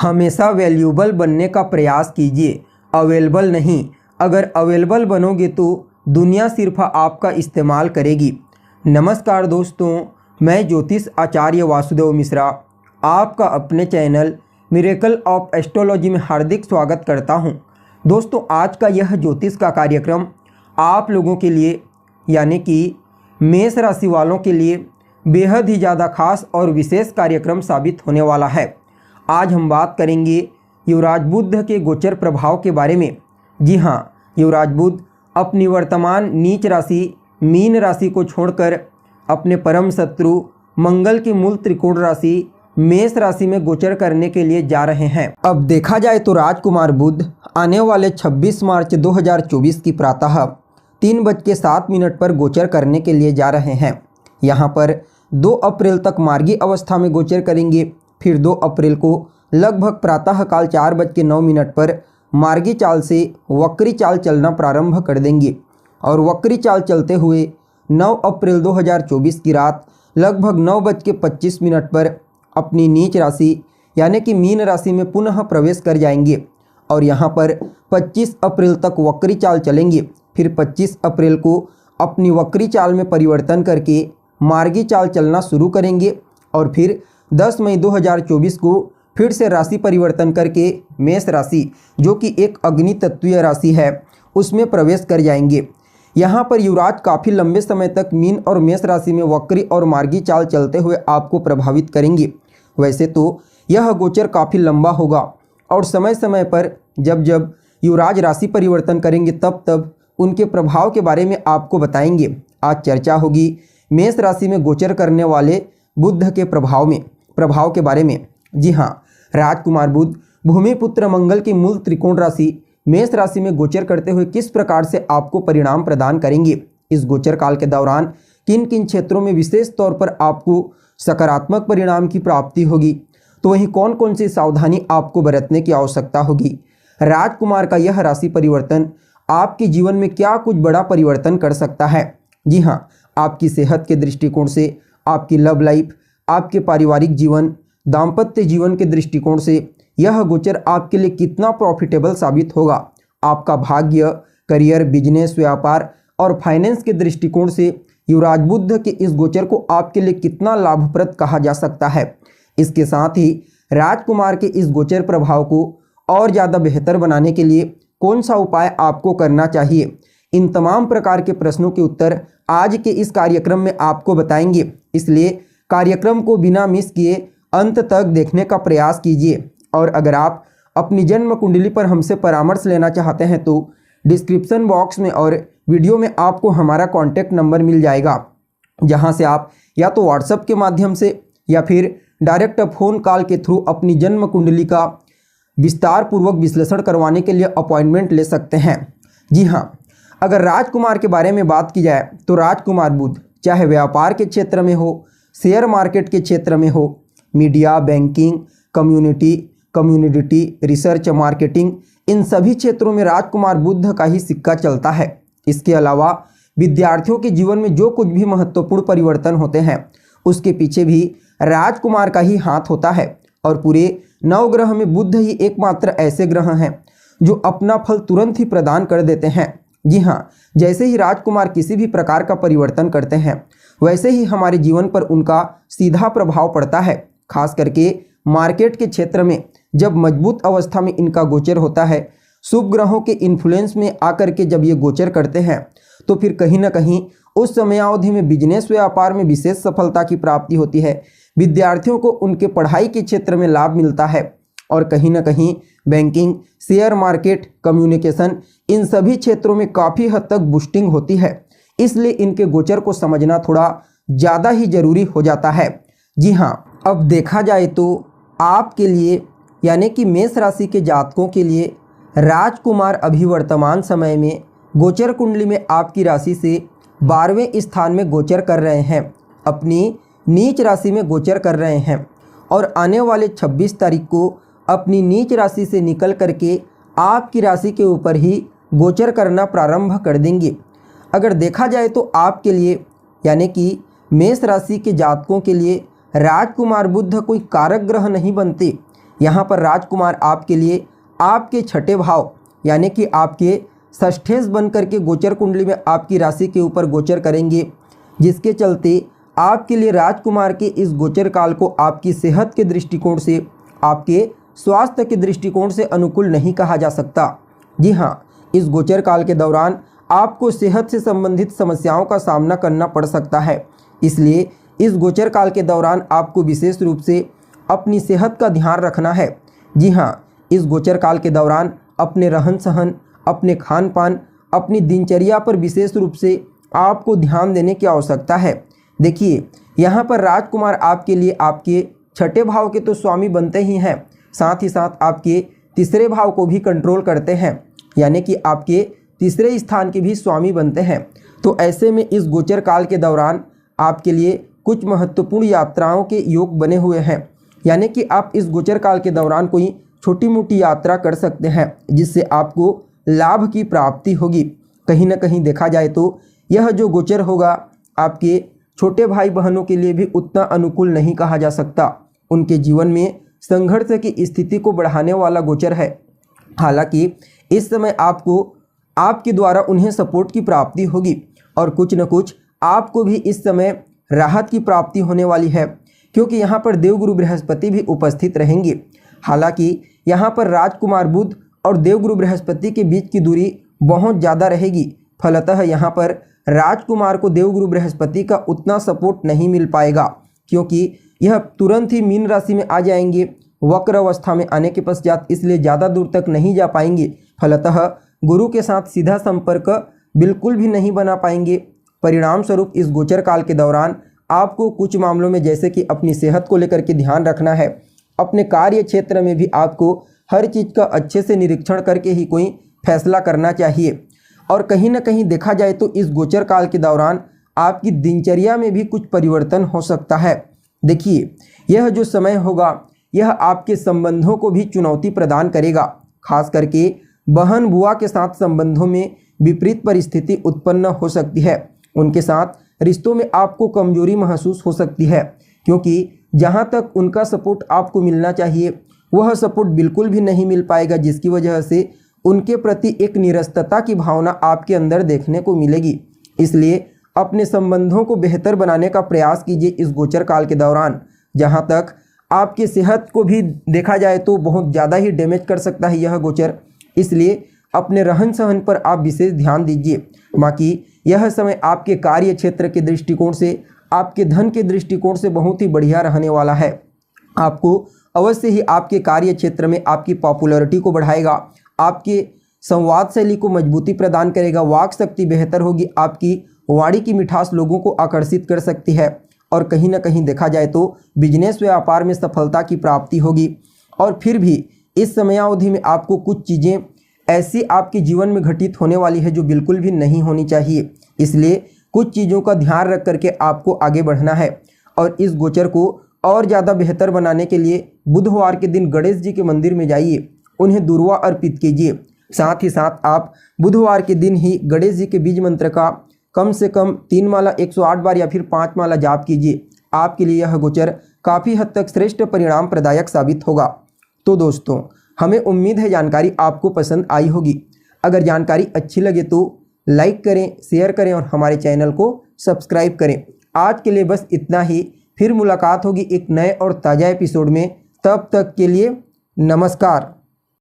हमेशा वैल्यूबल बनने का प्रयास कीजिए, अवेलेबल नहीं। अगर अवेलेबल बनोगे तो दुनिया सिर्फ आपका इस्तेमाल करेगी। नमस्कार दोस्तों, मैं ज्योतिष आचार्य वासुदेव मिश्रा आपका अपने चैनल मिरेकल ऑफ एस्ट्रोलॉजी में हार्दिक स्वागत करता हूं। दोस्तों, आज का यह ज्योतिष का कार्यक्रम आप लोगों के लिए यानी कि मेष राशि वालों के लिए बेहद ही ज़्यादा खास और विशेष कार्यक्रम साबित होने वाला है। आज हम बात करेंगे युवराज बुध के गोचर प्रभाव के बारे में। जी हाँ, युवराज बुध अपनी वर्तमान नीच राशि मीन राशि को छोड़कर अपने परम शत्रु मंगल की मूल त्रिकोण राशि मेष राशि में गोचर करने के लिए जा रहे हैं। अब देखा जाए तो राजकुमार बुध आने वाले 26 मार्च 2024 की प्रातः 3:07 पर गोचर करने के लिए जा रहे हैं। यहाँ पर 2 अप्रैल तक मार्गी अवस्था में गोचर करेंगे। फिर 2 अप्रैल को लगभग प्रातःकाल 4:09 पर मार्गी चाल से वक्री चाल चलना प्रारंभ कर देंगे और वक्री चाल चलते हुए 9 अप्रैल 2024 की रात लगभग 9:25 पर अपनी नीच राशि यानी कि मीन राशि में पुनः प्रवेश कर जाएंगे और यहाँ पर 25 अप्रैल तक वक्री चाल चलेंगे। फिर 25 अप्रैल को अपनी वक्री चाल में परिवर्तन करके मार्गी चाल चलना शुरू करेंगे और फिर 10 मई 2024 को फिर से राशि परिवर्तन करके मेष राशि जो कि एक अग्नि तत्वीय राशि है उसमें प्रवेश कर जाएंगे। यहाँ पर युवराज काफ़ी लंबे समय तक मीन और मेष राशि में वक्री और मार्गी चाल चलते हुए आपको प्रभावित करेंगे। वैसे तो यह गोचर काफ़ी लंबा होगा और समय समय पर जब जब युवराज राशि परिवर्तन करेंगे तब तब उनके प्रभाव के बारे में आपको बताएंगे। आज चर्चा होगी मेष राशि में गोचर करने वाले बुध के प्रभाव के बारे में। जी हाँ, राजकुमार बुध भूमिपुत्र मंगल की मूल त्रिकोण राशि मेष राशि में गोचर करते हुए किस प्रकार से आपको परिणाम प्रदान करेंगे। इस गोचर काल के दौरान किन किन क्षेत्रों में विशेष तौर पर आपको सकारात्मक परिणाम की प्राप्ति होगी, तो वहीं कौन कौन सी सावधानी आपको बरतने की आवश्यकता होगी। राजकुमार का यह राशि परिवर्तन आपके जीवन में क्या कुछ बड़ा परिवर्तन कर सकता है। जी हाँ, आपकी सेहत के दृष्टिकोण से, आपकी लव लाइफ, आपके पारिवारिक जीवन, दाम्पत्य जीवन के दृष्टिकोण से यह गोचर आपके लिए कितना प्रॉफिटेबल साबित होगा। आपका भाग्य, करियर, बिजनेस, व्यापार और फाइनेंस के दृष्टिकोण से युवराज बुध के इस गोचर को आपके लिए कितना लाभप्रद कहा जा सकता है। इसके साथ ही राजकुमार के इस गोचर प्रभाव को और ज़्यादा बेहतर बनाने के लिए कौन सा उपाय आपको करना चाहिए, इन तमाम प्रकार के प्रश्नों के उत्तर आज के इस कार्यक्रम में आपको बताएंगे। इसलिए कार्यक्रम को बिना मिस किए अंत तक देखने का प्रयास कीजिए। और अगर आप अपनी जन्म कुंडली पर हमसे परामर्श लेना चाहते हैं तो डिस्क्रिप्शन बॉक्स में और वीडियो में आपको हमारा कॉन्टैक्ट नंबर मिल जाएगा, जहां से आप या तो व्हाट्सएप के माध्यम से या फिर डायरेक्ट फ़ोन कॉल के थ्रू अपनी जन्म कुंडली का विस्तार पूर्वक विश्लेषण करवाने के लिए अपॉइंटमेंट ले सकते हैं। जी हाँ, अगर राजकुमार के बारे में बात की जाए तो राजकुमार बुध चाहे व्यापार के क्षेत्र में हो, शेयर मार्केट के क्षेत्र में हो, media, banking, community, research, marketing, इन सभी क्षेत्रों में राजकुमार बुध का ही सिक्का चलता है। इसके अलावा विद्यार्थियों के जीवन में जो कुछ भी महत्वपूर्ण परिवर्तन होते हैं उसके पीछे भी राजकुमार का ही हाथ होता है। और पूरे 9 ग्रह में बुध ही एकमात्र ऐसे ग्रह हैं जो अपना फल तुरंत ही प्रदान कर देते हैं। जी हाँ, जैसे ही राजकुमार किसी भी प्रकार का परिवर्तन करते हैं वैसे ही हमारे जीवन पर उनका सीधा प्रभाव पड़ता है। खास करके मार्केट के क्षेत्र में जब मजबूत अवस्था में इनका गोचर होता है, शुभ ग्रहों के इन्फ्लुएंस में आकर के जब ये गोचर करते हैं तो फिर कहीं ना कहीं उस समयावधि में बिजनेस व्यापार में विशेष सफलता की प्राप्ति होती है। विद्यार्थियों को उनके पढ़ाई के क्षेत्र में लाभ मिलता है और कहीं ना कहीं बैंकिंग, शेयर मार्केट, कम्युनिकेशन, इन सभी क्षेत्रों में काफ़ी हद तक बूस्टिंग होती है। इसलिए इनके गोचर को समझना थोड़ा ज़्यादा ही जरूरी हो जाता है। जी हाँ, अब देखा जाए तो आपके लिए यानी कि मेष राशि के जातकों के लिए राजकुमार अभी वर्तमान समय में गोचर कुंडली में आपकी राशि से 12वें स्थान में गोचर कर रहे हैं, अपनी नीच राशि में गोचर कर रहे हैं और आने वाले 26 तारीख को अपनी नीच राशि से निकल करके आपकी राशि के ऊपर ही गोचर करना प्रारंभ कर देंगे। अगर देखा जाए तो आपके लिए यानी कि मेष राशि के जातकों के लिए राजकुमार बुध कोई कारक ग्रह नहीं बनते, यहाँ पर राजकुमार आपके लिए आपके छठे भाव यानी कि आपके षष्ठेश बन करके गोचर कुंडली में आपकी राशि के ऊपर गोचर करेंगे, जिसके चलते आपके लिए राजकुमार के इस गोचर काल को आपकी सेहत के दृष्टिकोण से, आपके स्वास्थ्य के दृष्टिकोण से अनुकूल नहीं कहा जा सकता। जी हाँ, इस गोचर काल के दौरान आपको सेहत से संबंधित समस्याओं का सामना करना पड़ सकता है। इसलिए इस गोचर काल के दौरान आपको विशेष रूप से अपनी सेहत का ध्यान रखना है। जी हाँ, इस गोचर काल के दौरान अपने रहन सहन, अपने खान पान, अपनी दिनचर्या पर विशेष रूप से आपको ध्यान देने की आवश्यकता है। देखिए, यहाँ पर राजकुमार आपके लिए आपके छठे भाव के तो स्वामी बनते ही हैं, साथ ही साथ आपके तीसरे भाव को भी कंट्रोल करते हैं, यानी कि आपके तीसरे स्थान के भी स्वामी बनते हैं। तो ऐसे में इस गोचर काल के दौरान आपके लिए कुछ महत्वपूर्ण यात्राओं के योग बने हुए हैं, यानी कि आप इस गोचर काल के दौरान कोई छोटी मोटी यात्रा कर सकते हैं, जिससे आपको लाभ की प्राप्ति होगी। कहीं ना कहीं देखा जाए तो यह जो गोचर होगा आपके छोटे भाई बहनों के लिए भी उतना अनुकूल नहीं कहा जा सकता। उनके जीवन में संघर्ष की स्थिति को बढ़ाने वाला गोचर है। हालांकि इस समय आपको आपके द्वारा उन्हें सपोर्ट की प्राप्ति होगी और कुछ न कुछ आपको भी इस समय राहत की प्राप्ति होने वाली है, क्योंकि यहाँ पर देवगुरु बृहस्पति भी उपस्थित रहेंगे। हालांकि यहाँ पर राजकुमार बुध और देवगुरु बृहस्पति के बीच की दूरी बहुत ज़्यादा रहेगी, फलतः यहाँ पर राजकुमार को देवगुरु बृहस्पति का उतना सपोर्ट नहीं मिल पाएगा, क्योंकि यह तुरंत ही मीन राशि में आ जाएंगे वक्र अवस्था में आने के पश्चात, इसलिए ज़्यादा दूर तक नहीं जा पाएंगे। फलतः गुरु के साथ सीधा संपर्क बिल्कुल भी नहीं बना पाएंगे। परिणाम स्वरूप इस गोचर काल के दौरान आपको कुछ मामलों में जैसे कि अपनी सेहत को लेकर के ध्यान रखना है। अपने कार्य क्षेत्र में भी आपको हर चीज़ का अच्छे से निरीक्षण करके ही कोई फैसला करना चाहिए। और कहीं ना कहीं देखा जाए तो इस गोचर काल के दौरान आपकी दिनचर्या में भी कुछ परिवर्तन हो सकता है। देखिए, यह जो समय होगा यह आपके संबंधों को भी चुनौती प्रदान करेगा। खास करके बहन बुआ के साथ संबंधों में विपरीत परिस्थिति उत्पन्न हो सकती है। उनके साथ रिश्तों में आपको कमजोरी महसूस हो सकती है, क्योंकि जहाँ तक उनका सपोर्ट आपको मिलना चाहिए वह सपोर्ट बिल्कुल भी नहीं मिल पाएगा, जिसकी वजह से उनके प्रति एक निरस्तता की भावना आपके अंदर देखने को मिलेगी। इसलिए अपने संबंधों को बेहतर बनाने का प्रयास कीजिए इस गोचर काल के दौरान। जहाँ तक आपकी सेहत को भी देखा जाए तो बहुत ज़्यादा ही डैमेज कर सकता है यह गोचर, इसलिए अपने रहन सहन पर आप विशेष ध्यान दीजिए। बाकी यह समय आपके कार्य क्षेत्र के दृष्टिकोण से, आपके धन के दृष्टिकोण से बहुत ही बढ़िया रहने वाला है। आपको अवश्य ही आपके कार्य क्षेत्र में आपकी पॉपुलैरिटी को बढ़ाएगा, आपके संवाद शैली को मजबूती प्रदान करेगा, वाक शक्ति बेहतर होगी, आपकी वाणी की मिठास लोगों को आकर्षित कर सकती है और कहीं ना कहीं देखा जाए तो बिजनेस व्यापार में सफलता की प्राप्ति होगी। और फिर भी इस समयावधि में आपको कुछ चीज़ें ऐसी आपके जीवन में घटित होने वाली है जो बिल्कुल भी नहीं होनी चाहिए, इसलिए कुछ चीज़ों का ध्यान रख करके आपको आगे बढ़ना है। और इस गोचर को और ज़्यादा बेहतर बनाने के लिए बुधवार के दिन गणेश जी के मंदिर में जाइए, उन्हें दुर्वा अर्पित कीजिए। साथ ही साथ आप बुधवार के दिन ही गणेश जी के बीज मंत्र का कम से कम 3 माला 108 बार या फिर 5 माला जाप कीजिए। आपके लिए यह गोचर काफ़ी हद तक श्रेष्ठ परिणाम प्रदायक साबित होगा। तो दोस्तों, हमें उम्मीद है जानकारी आपको पसंद आई होगी। अगर जानकारी अच्छी लगे तो लाइक करें, शेयर करें और हमारे चैनल को सब्सक्राइब करें। आज के लिए बस इतना ही, फिर मुलाकात होगी एक नए और ताज़ा एपिसोड में। तब तक के लिए नमस्कार।